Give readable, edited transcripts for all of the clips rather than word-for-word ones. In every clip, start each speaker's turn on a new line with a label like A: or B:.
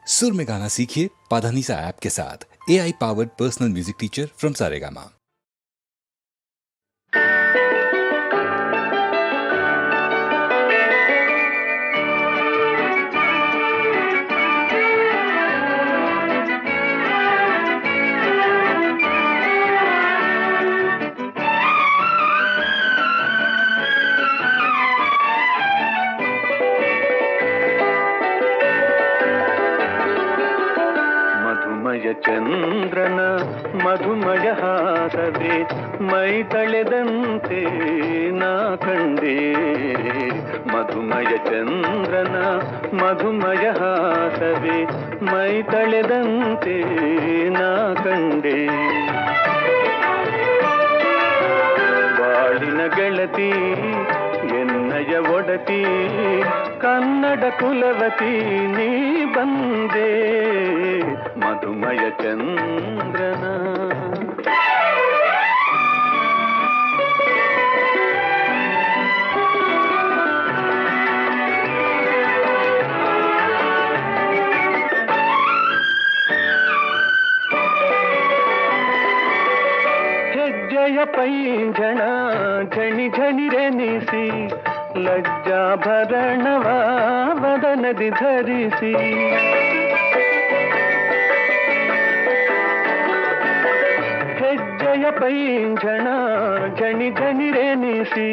A: सुर में गाना सीखिए पाधानीसा ऐप के साथ। AI powered personal music teacher from Saregama.
B: ಚಂದ್ರನ ಮಧುಮಯ ಹಾಸವೇ ಮೈ ತಳೆದಂತೆ ನಾ ಕಂಡೆ. ಮಧುಮಯ ಚಂದ್ರನ ಮಧುಮಯ ಹಾಸವೇ ಮೈ ತಳೆದಂತೆ ನಾ ಕಂಡೆ. ಬಾಳಿನ ಗೆಳತಿ ಎನ್ನಯ ಒಡತಿ ಕನ್ನಡ ಕುಲವತಿ ನೀ ಬಂದೆ. ಮಧುಮಯ ಚಂದ್ರನ ಹೆಜ್ಜೆಯ ಪೈಂಜಣ ಝಣಿ ಝಣಿರೆನಿಸಿ ಲಜ್ಜಾಭರಣವ ವದನದಿ ಧರಿಸಿ. ಹೆಜ್ಜೆಯ ಪೈಂಜಣ ಝಣಿ ಝಣಿರೆನಿಸಿ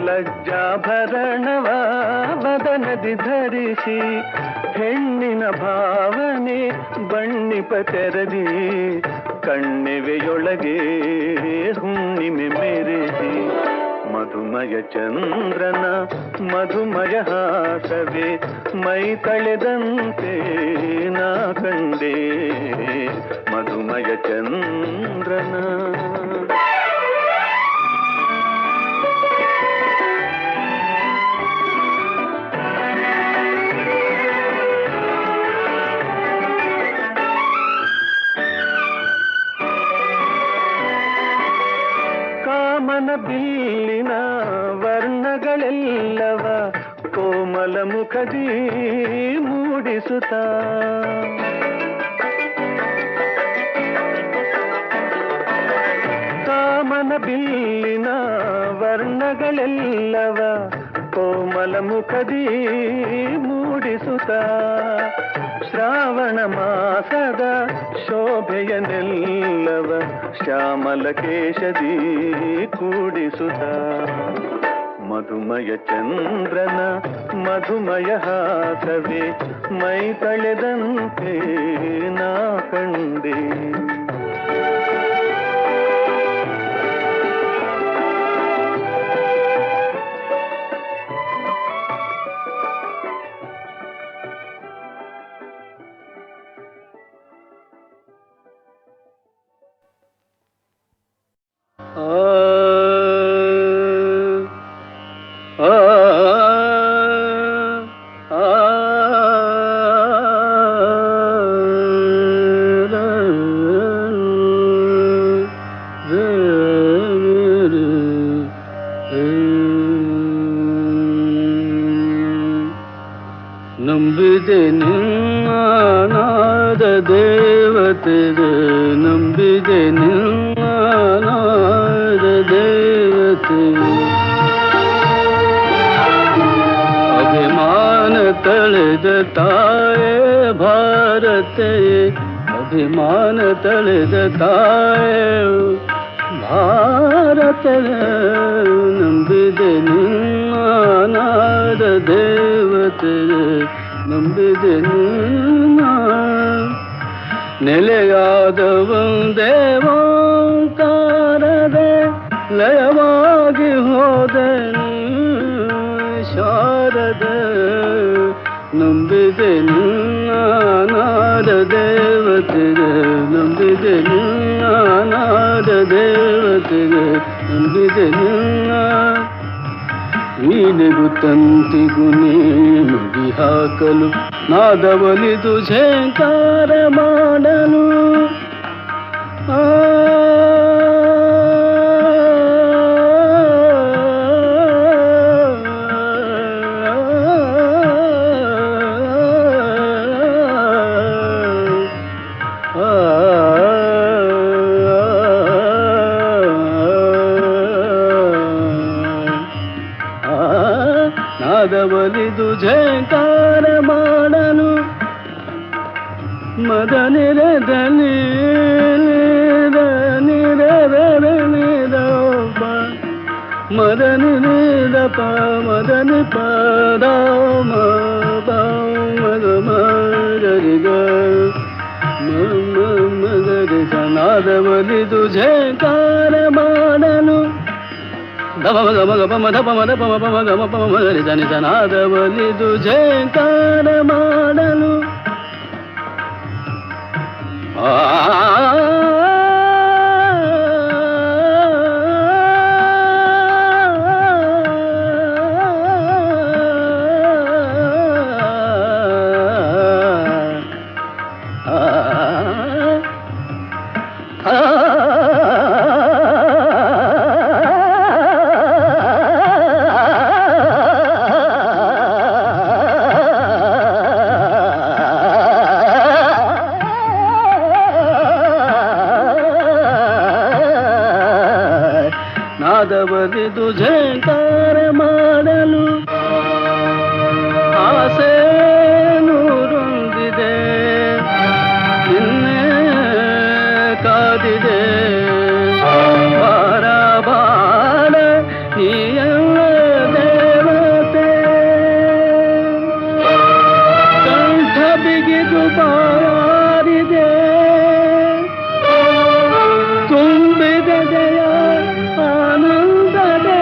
B: ಲಜ್ಜಾಭರಣವ ವದನದಿ ಧರಿಸಿ. ಹೆಣ್ಣಿನ ಭಾವನೆ ಬಣ್ಣಿಪ ತೆರದಿ ಕಣ್ಣಿವೆಯೊಳಗೆ ಹುಣ್ಣಿಮೆ ಮೆರೆಸಿ. ಮಧುಮಯ ಚಂದ್ರನ ಮಧುಮಯ ಹಾಸವೇ ಮೈ ತಳೆದಂತೆ ನಾ ಕಂಡೆ. ಮಧುಮಯ ಚಂದ್ರನ ಕಾಮನ ಬಿಲ್ಲಿನ ವರ್ಣಗಳೆಲ್ಲವ ಕೋಮಲ ಮುಖದಿ ಮೂಡಿಸುತ್ತ. ಕಾಮನ ಬಿಲ್ಲಿನ ವರ್ಣಗಳೆಲ್ಲವ ಕೋಮಲ ಮುಖದಿ ಮೂಡಿಸುತ್ತ. ಶ್ರಾವಣ ಮಾಸದ ಶೋಭೆಯನೆಲ್ಲವ ಶ್ಯಾಮಲ ಕೇಶದಿ ಕೂಡಿಸುತ್ತ. ಮಧುಮಯ ಚಂದ್ರನ ಮಧುಮಯ ಹಾಸವೇ ಮೈ ತಳೆದಂತೆ ನಾ ಕಂಡೆ. ನಂಬಿದೆ ನಿನ್ನಾದ ದೇವತೆಗೆ ನಂಬಿದೆ ನಿನ್ನಾದ ದೇವತೆಗೆ. ಅಭಿಮಾನ ತಳೆದ ತಾಯೇ ಭಾರತೆ ಅಭಿಮಾನ ತಳೆದ ತಾಯೇ ಭಾರತ. ನಂಬಿದೆ ನಿನ್ನಾದ ದೇವತೆಗೆ ನಂಬಿದೆ ನಿನ್ನ. ನೆಲೆಯಾದ ಒಂದೇ ಓಂಕಾರದೆ ಲಯವಾಗಿ ಹೋದನು ಶಾರದ. ನಂಬಿದೆ ನಿನ್ನಾದ ದೇವತೆಗೆ ನಂಬಿದೆ ನಿನ್ನಾದ ದೇವತೆಗೆ ನಂಬಿದೆ ನಿನ್ನ. ವೀಣೆಗೂ ತಂತಿಗೂ ನೀ ನುಡಿ ಹಾಕಲು ನಾದವಲಿದು ಝೇಂಕಾರ ಮಾಡಲು. ಮದ ನಿರ ಧನಿ ನಿರ ನಿರ ಮದ ನಿರ ಪ ಮದ ನಿ ಪದ ಮದ ಮಗರಿ ಗ ಮಗರಿ ಸನಾದವಲಿದು ಝೇಂಕಾರ ಮಾಡಲು ಧಮ ಗಮ ಗಮ ಮಧ ಪಮ ಧ ಪಮ ಪಮ ಗಮ ಪಮ ಮಗರಿ ಧನಿ ಸನಾದವಲಿದು ಝೇಂಕಾರ ಮಾಡಲು ನಾದವಲಿದು ಝೇಂಕಾರ ಮಾಡಲು ಆಸೆ ನೂರೊಂದಿದೆ ನಿನ್ನೆ ಕಾದಿದೆ ಬಾರ ಬಾರ ನೀಯಲ್ಲ ದೇವತೆ ಕಂಠ ಬಿಗಿದು ಬಾರಿದೆ ತುಂಬಿದ ದಯ ಆನಂದದೆ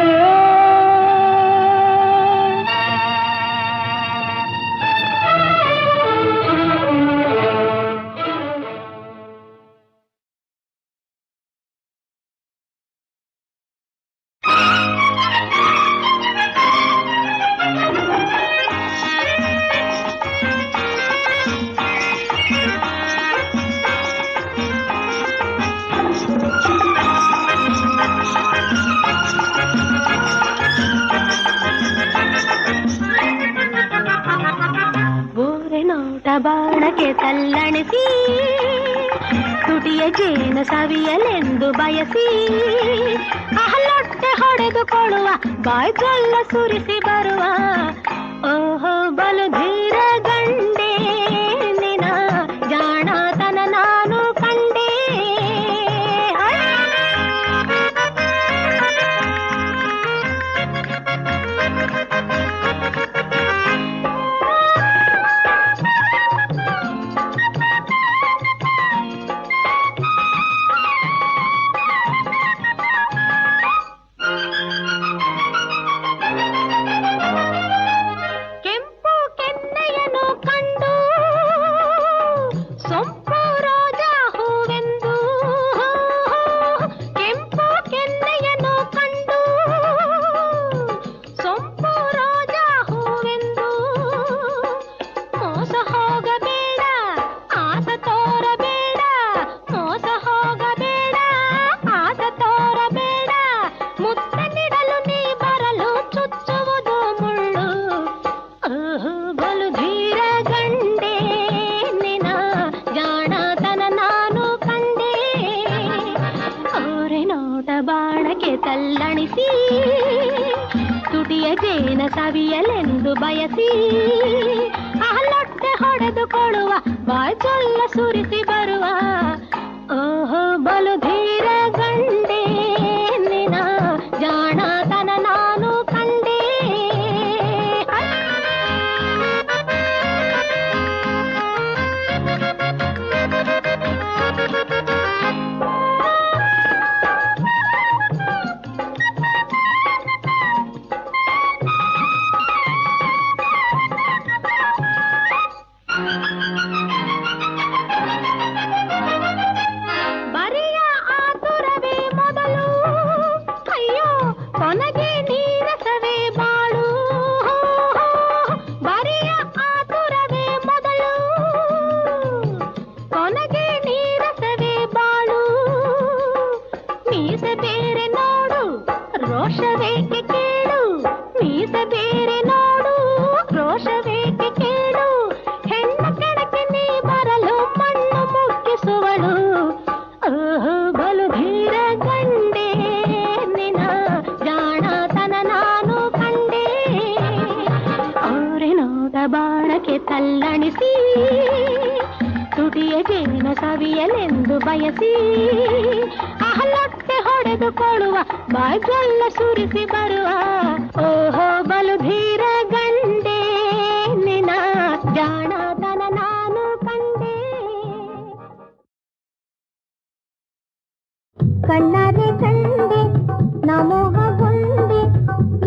C: ಬಾಣಕ್ಕೆ ತಲ್ಲಣಿಸಿ ತುಟಿಯ ಜೇನು ಸವಿಯಲೆಂದು ಬಯಸಿ ಅಹಲೊಟ್ಟೆ ಹೊಡೆದುಕೊಳ್ಳುವ ಬಾಯ್ ಜೊಲ್ಲ ಸುರಿಸಿ ಬರುವ ಓಹೋ ಬಲು ಧೀರ ಗಂಡೇ ನಿನ ಜಾಣತನ ನಾನು ಕಂಡೇ ತಲ್ಲಣಿಸಿ ತುಟಿಯ ಜೇನ ಸವಿಯಲೆಂದು ಬಯಸಿ ಅಹಲೊಟ್ಟೆ ಹೊಡೆದುಕೊಳ್ಳುವ ಬಾಜೊಲ್ಲ ಸುರಿಸಿ ಬರುವ ಓಹೋ ಬಲು ಧೀರ ಗಂಡೇ ನಿನ ಜಾಣತನ ನಾನು ಕಂಡೇ ಜೇನ ಸವಿಯಲೆಂದು ಬಯಸಿ ಅಹಲೊಟ್ಟೆ ಹೊಡೆದುಕೊಳ್ಳುವ ಬಾಜೊಲ್ಲ ಸುರಿಸಿ ಬರುವ ಓಹೋ ಬಲು ಧೀರ ಗಂಡೆ ನಿನ ಜಾಣತನ ನಾನು ಕಂಡೆ. ಕಣ್ಣಾರೆ ಕಂಡೆ ನಮೋಹಗೊಂಡೆ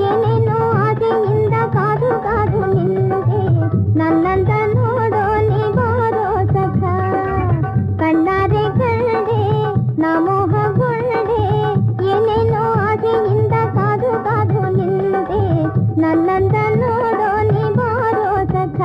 C: ಏನೇನೋ ಆದೆಯಿಂದ ಕಾದು ಕಾದು ನಿಂದೆ ನನ್ನಂದ ನೋಡೋ ನೀ ಬಾರೋ ಸಖ. ಕಣ್ಣಾರೆ ಕಂಡೆ ನಮೋಹಗೊಂಡೆ ಏನೇನೋ ಆದೆಯಿಂದ ಕಾದು ಕಾದು ನಿಂದೆ ನನ್ನಂದ ನೋಡೋ ನೀ ಬಾರೋ ಸಖ.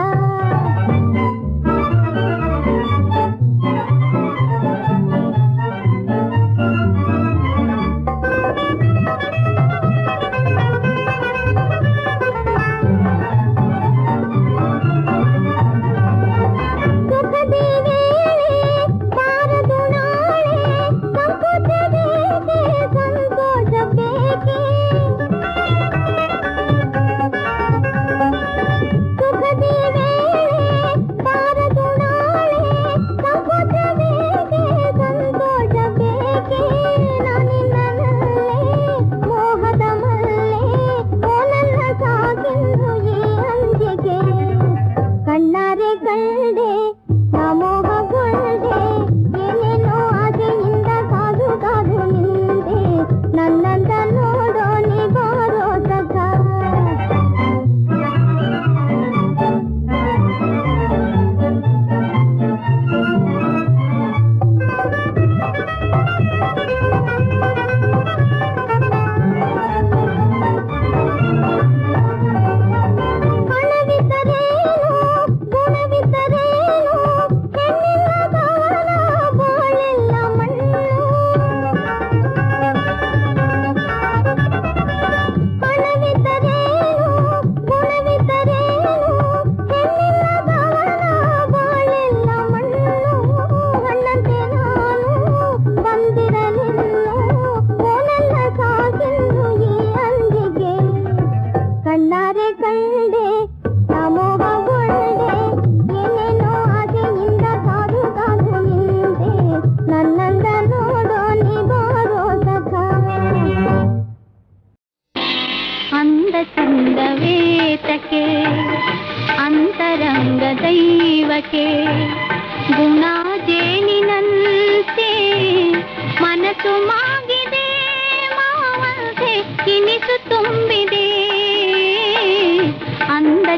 C: ಅಂತರಂಗ ದೈವಕ್ಕೆ ಗುಣ ಜೇನಿನಂತೆ ಮನಸ್ಸು ಮಾಗಿದೆ ಮಾವಂತೆ ತಿನಿಸು ತುಂಬಿದೆ ಅಂದ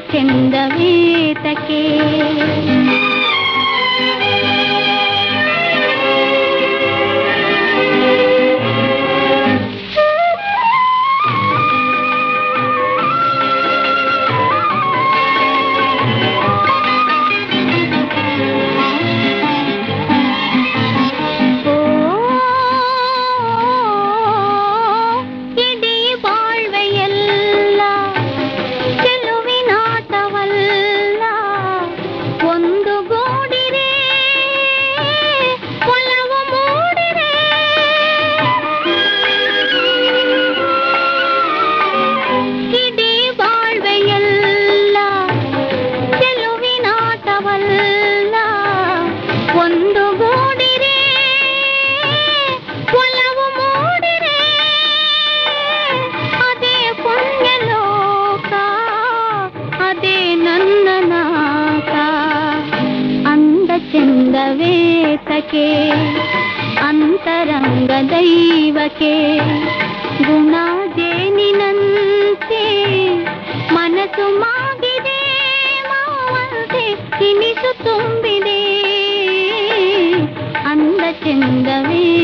C: ಚಂದವೇತಕ್ಕೆ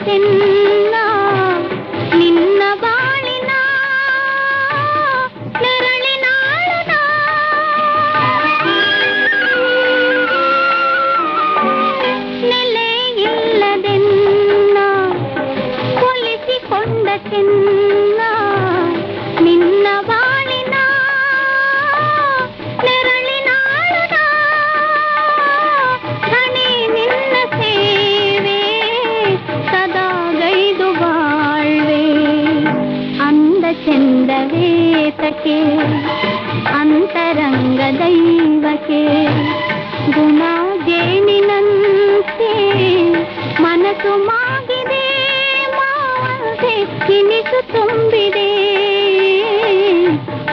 C: ಚೆನ್ನ ನಿನ್ನ ಮನಸ್ಸು ಮಾಗಿದೆ ಮಾವಂತೆ ಕಿನಿಸು ತುಂಬಿದೆ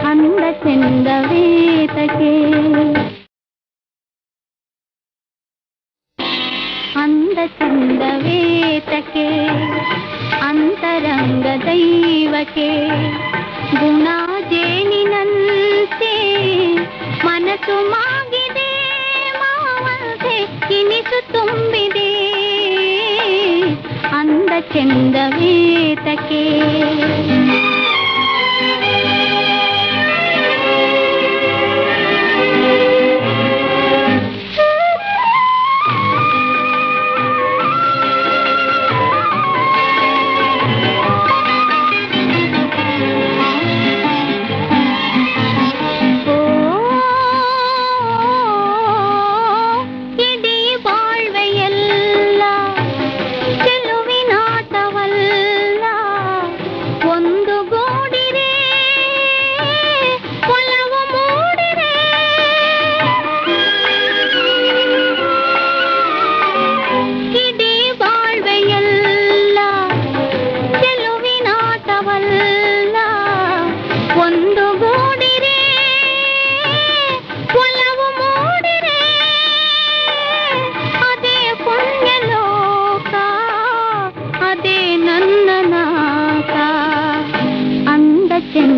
C: ಅಂದ ಚಂದವೇತಕ್ಕೆ ಅಂದ ಚಂದವೇತಕ್ಕೆ ಅಂತರಂಗ ದೈವಕ್ಕೆ ಗುಣ ಜೇನಿನಂತೆ ಮನಸ್ಸು ಮಾಗಿದೆ ಮಾವಂತೆ ಕಿನಿಸು ತುಂಬಿದೆ ಅಂದ ಚಂದವೇತಕ್ಕೆ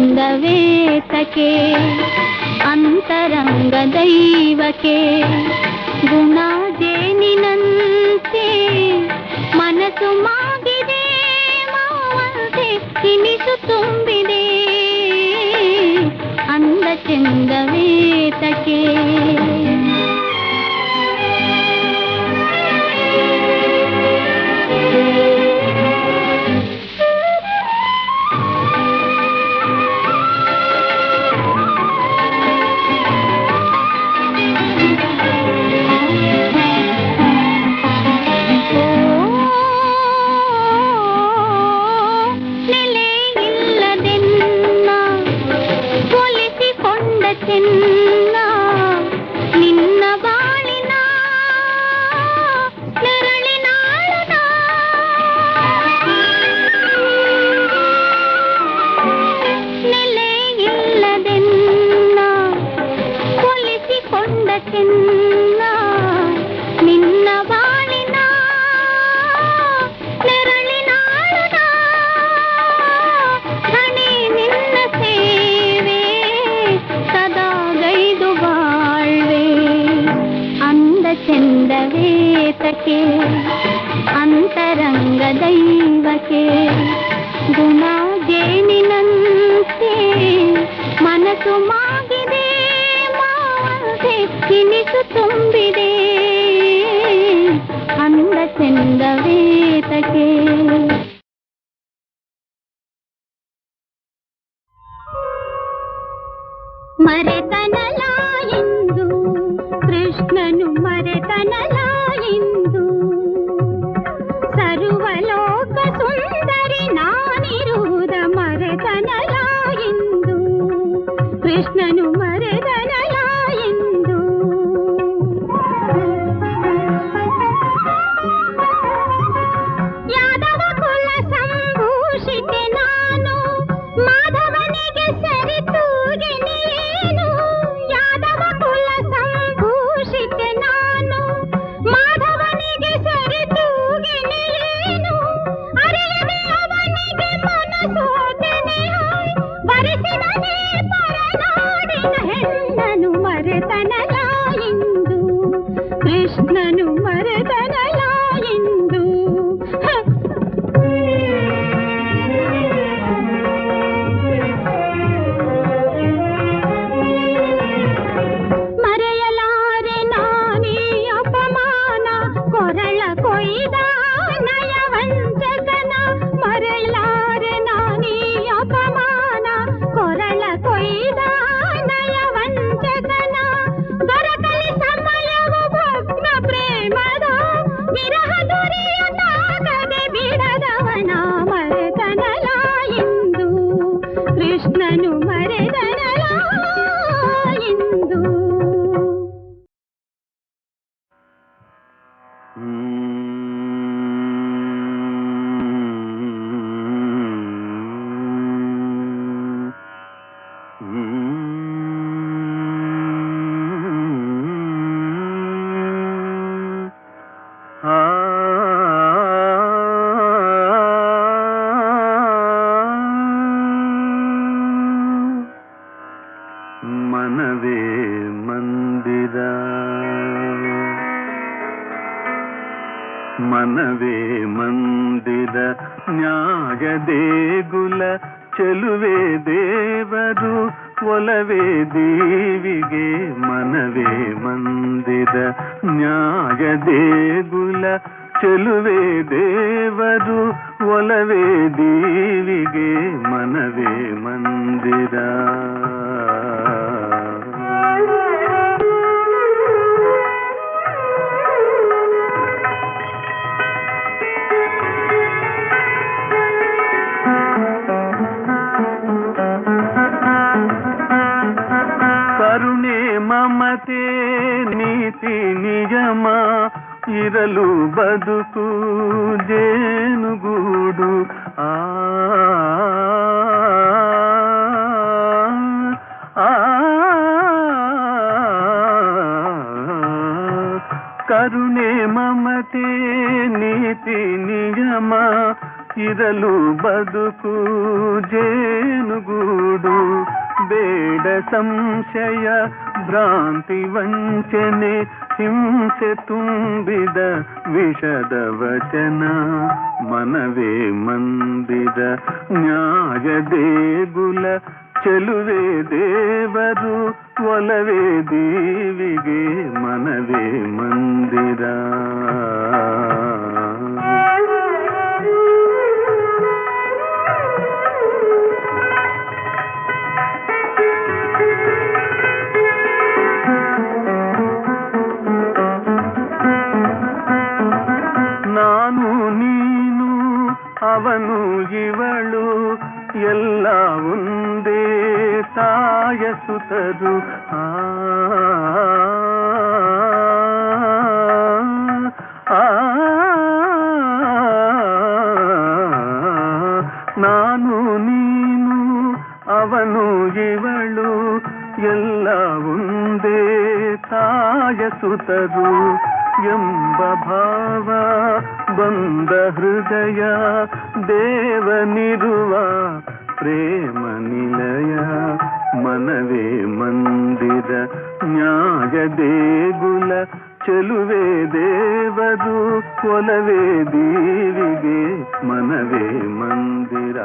C: ಚಂದವೇತಕ್ಕೆ ಅಂತರಂಗ ದೈವಕ್ಕೆ ಗುಣ ಜೇನಿನಂತೆ ಮನಸ್ಸು ಮಾಗಿದೆ ಮಾವಂತೆ ಕಿನಿಸು ತುಂಬಿದೆ ಅಂದ ಚಂದವೇತಕ್ಕೆ ಚೆನ್ನ ನಿನ್ನ ಬಾಳಿನ ನೆರಳಿನಾಳನ ನೆಲೆ ಇಲ್ಲದೆನ್ನ ಕೊಲಿಸಿಕೊಂಡ ಚೆನ್ನ ನಿನ್ನ ಬಾಳಿನ ನೆರಳಿನಾಳನ ಹಣೆ ನಿನ್ನ ಸೇವೆ ಸದಾ ಗೈದು ಬಾಳ್ವೆ ಅಂದ ಚಂದವೇತಕ್ಕೆ ಅಂತರಂಗ ದೈವಕ್ಕೆ ಗುಣ ಜೇನಿನಂತೆ ಮನಸ್ಸು ಮಾಗಿದೆ ಮಾವಂತೆ ಕಿನಿಸು ತುಂಬಿದೆ ಅಂದ ಚಂದವೇತಕ್ಕೆ ಮರೆತನಲ ಇಂದು ಕೃಷ್ಣನು ಮರೆತನಲ ಇಂದು ಸರ್ವಲೋಕ ಸುಂದರಿ ನಾನಿರುವುದ ಮರೆತನಲ ಇಂದು ಕೃಷ್ಣನು ಮರೆತನಲ ಇಂದು ಯಾದವ ಕುಲ ಸಂಭೂಷಿತೆ ನಾನು ಮಾಧವನಿಗೆ ಸರಿತೂಗೆ ನೀನು
D: ಮನವೇ ಮಂದಿರ ನ್ಯಾಯ ದೇಗುಲ ಚೆಲುವೆ ದೇವರು ಒಲವೇ ದೀವಿಗೆ ಮನವೇ ಮಂದಿರ ನ್ಯಾಯ ದೇಗುಲ ಚೆಲುವೆ ದೇವರು ಒಲವೇ ದೀವಿಗೆ ಮನವೇ ಮಂದಿರ. ಕರುಣೆ ಮಮತೆ ನೀತಿ ನಿಯಮ ಇರಲು ಬದುಕು ಜೇನುಗೂಡು. ಕರುಣೆ ಮಮತೆ ನೀತಿ ನಿಯಮ ಇರಲು ಬದುಕು ಜೇನುಗೂಡು. ಬೇಡ ಸಂಶಯ ಭ್ರಾಂತಿ ವಂಚನೆ ಹಿಂಸೆ ತುಂಬಿದ ವಿಷದ ವಚನ ಮನವೇ ಮಂದಿರ ನ್ಯಾಯ ದೇಗುಲ ಚೆಲುವೆ ದೇವರು ಒಲವೇ ದೀವಿಗೆ ಮನವೇ ಮಂದಿರ. ನಾನು ನೀನು ಅವನು ಇವಳು ಎಲ್ಲ ಒಂದೇ ತಾಯ ಸುತರು. ನಾನು ನೀನು ಅವನು ಇವಳು ಎಲ್ಲ ಒಂದೇ ತಾಯ ಸುತರು ಎಂಬ ಭಾವ ಬಂದ ಹೃದಯ ದೇವನಿರುವ ಪ್ರೇಮ ನಿಲಯ ಮನವೇ ಮಂದಿರ ನ್ಯಾಯ ದೇಗುಲ ಚೆಲುವೆ ದೇವರು ಒಲವೇ ದೀವಿಗೆ ಮನವೇ ಮಂದಿರ.